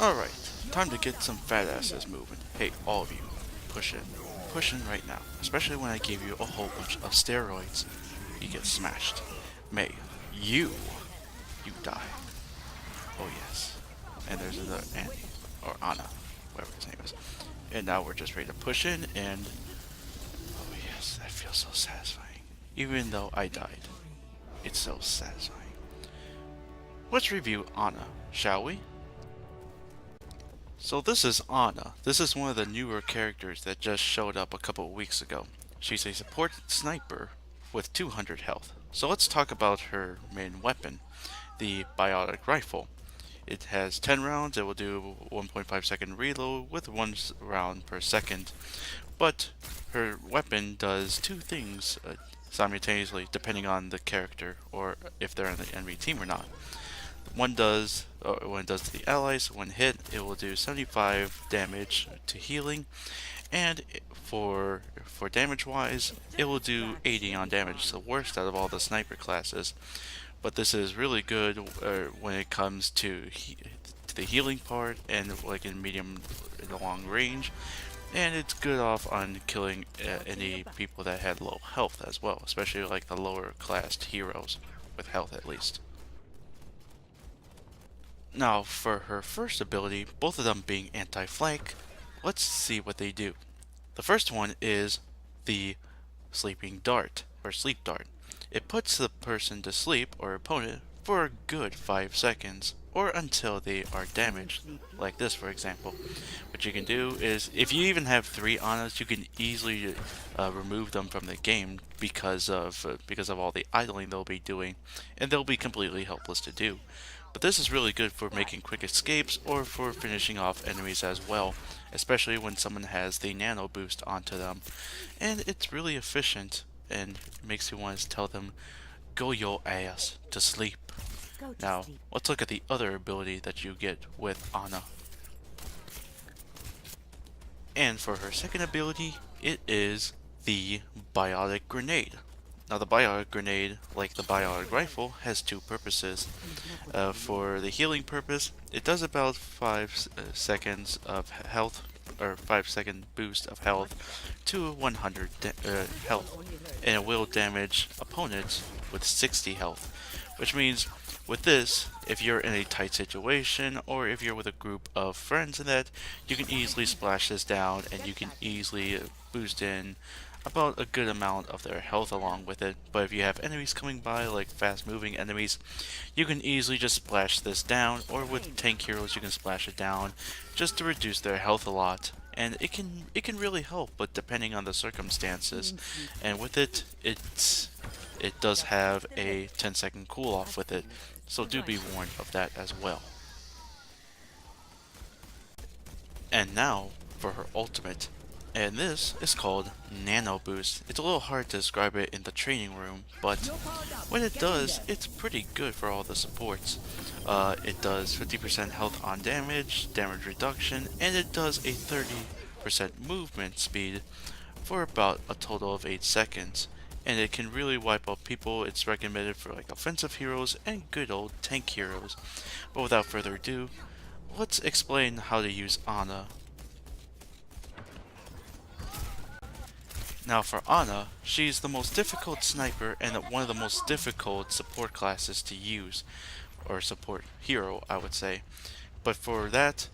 Alright, time to get some fat asses moving. Hey, all of you, push in. Push in right now. Especially when I give you a whole bunch of steroids. You get smashed. May, you die. Oh yes. And there's another Annie, or Anna, whatever his name is. And now we're just ready to push in and... oh yes, that feels so satisfying. Even though I died, it's so satisfying. Let's review Anna, shall we? So this is Anna. This is one of the newer characters that just showed up a couple of weeks ago. She's a support sniper with 200 health. So let's talk about her main weapon, the biotic rifle. It has 10 rounds, it will do 1.5 second reload with 1 round per second. But her weapon does two things simultaneously depending on the character or if they're in the enemy team or not. When it does to the allies, when hit, it will do 75 damage to healing, and for damage wise, it will do 80 on damage, the worst out of all the sniper classes. But this is really good when it comes to the healing part and like in medium and long range, and it's good off on killing any people that had low health as well, especially like the lower classed heroes with health at least. Now, for her first ability, both of them being anti-flank, let's see what they do. The first one is the sleeping dart, or sleep dart. It puts the person to sleep, or opponent, for a good 5 seconds, or until they are damaged, like this for example. What you can do is, if you even have 3 Annas, you can easily remove them from the game because of all the idling they'll be doing, and they'll be completely helpless to do. But this is really good for making quick escapes or for finishing off enemies as well, especially when someone has the nano boost onto them. And it's really efficient and makes you want to tell them, go your ass to sleep. Now, let's look at the other ability that you get with Anna. And for her second ability, it is the biotic grenade. Now the biotic grenade, like the biotic rifle, has two purposes. For the healing purpose, it does about 5 seconds of health, or 5-second boost of health to 100 health, and it will damage opponents with 60 health. Which means, with this, if you're in a tight situation, or if you're with a group of friends in that, you can easily splash this down, and you can easily boost in about a good amount of their health along with it. But if you have enemies coming by, like fast moving enemies, you can easily just splash this down, or with tank heroes you can splash it down just to reduce their health a lot. And it can really help, but depending on the circumstances. And with it does have a 10-second cool off with it, so do be warned of that as well. And now for her ultimate. And this is called Nano Boost. It's a little hard to describe it in the training room, but when it does, it's pretty good for all the supports. It does 50% health on damage reduction, and it does a 30% movement speed for about a total of 8 seconds. And it can really wipe out people. It's recommended for like offensive heroes and good old tank heroes. But without further ado, let's explain how to use Anna. Now for Anna, she's the most difficult sniper and one of the most difficult support classes to use, or support hero I would say. But for that,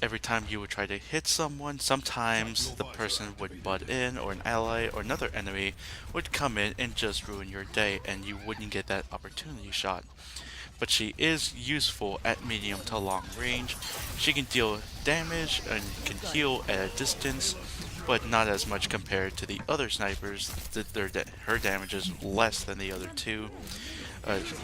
every time you would try to hit someone, sometimes the person would butt in, or an ally or another enemy would come in and just ruin your day, and you wouldn't get that opportunity shot. But she is useful at medium to long range. She can deal damage and can heal at a distance, but not as much compared to the other snipers. Her damage is less than the other two.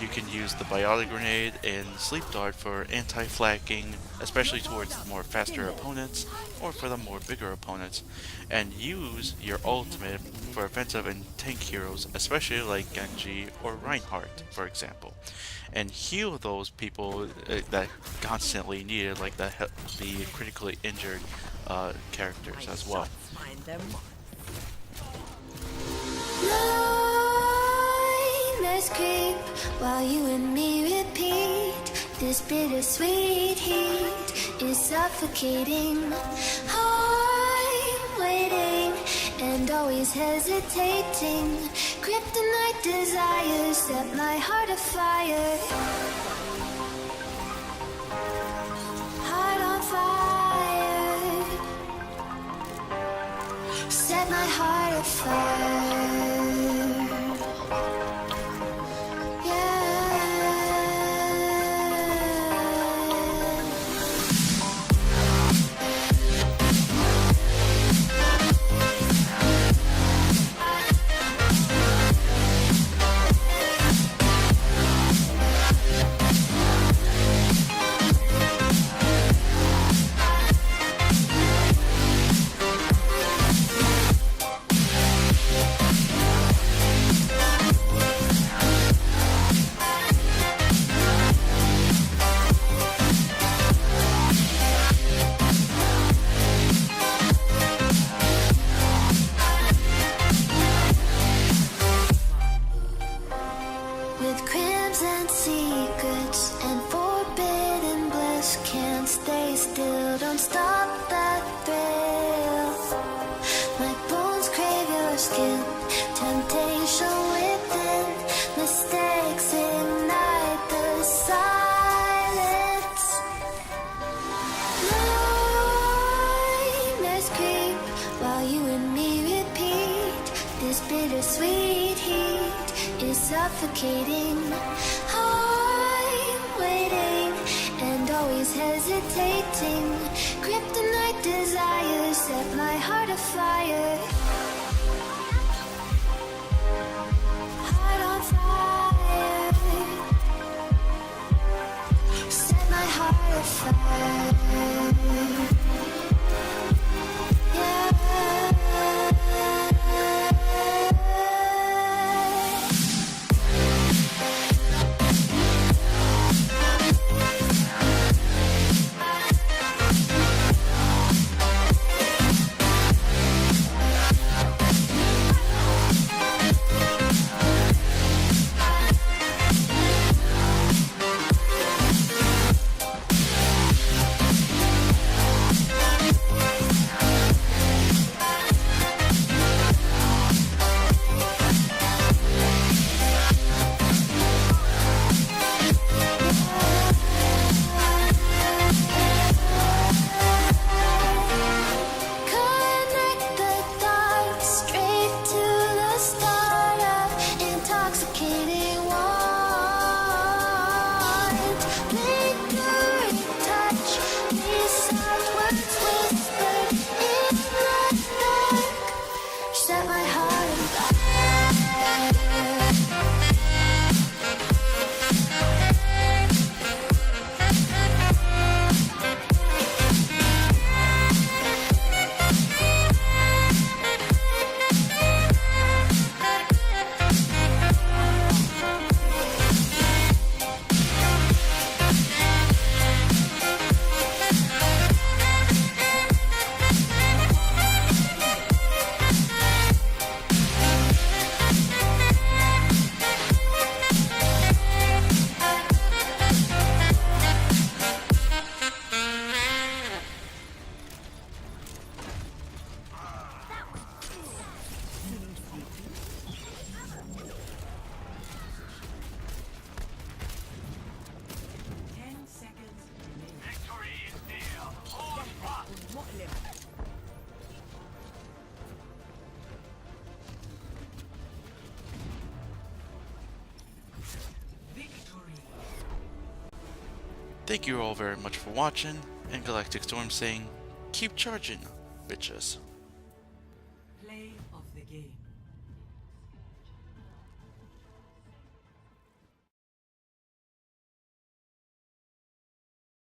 You can use the biotic grenade and sleep dart for anti-flanking, especially towards the more faster opponents or for the more bigger opponents, and use your ultimate for offensive and tank heroes, especially like Genji or Reinhardt for example, and heal those people that constantly need it, like the critically injured characters as well. Let's creep while you and me repeat this bittersweet heat. is suffocating. I'm waiting and always hesitating. Kryptonite desires set my heart afire. Heart on fire. Set my heart afire. With crimson secrets and forbidden bliss, can't stay still, don't stop that thrill. My bones crave your skin, temptation within, mistakes ignite the silence. Nightmares creep while you and me repeat. This bittersweet heat is suffocating. I'm waiting and always hesitating. Kryptonite desires set my heart afire. Heart on fire. Set my heart afire. Yeah. Thank you all very much for watching, and GalacticStorm saying, keep charging, bitches. Play of the game.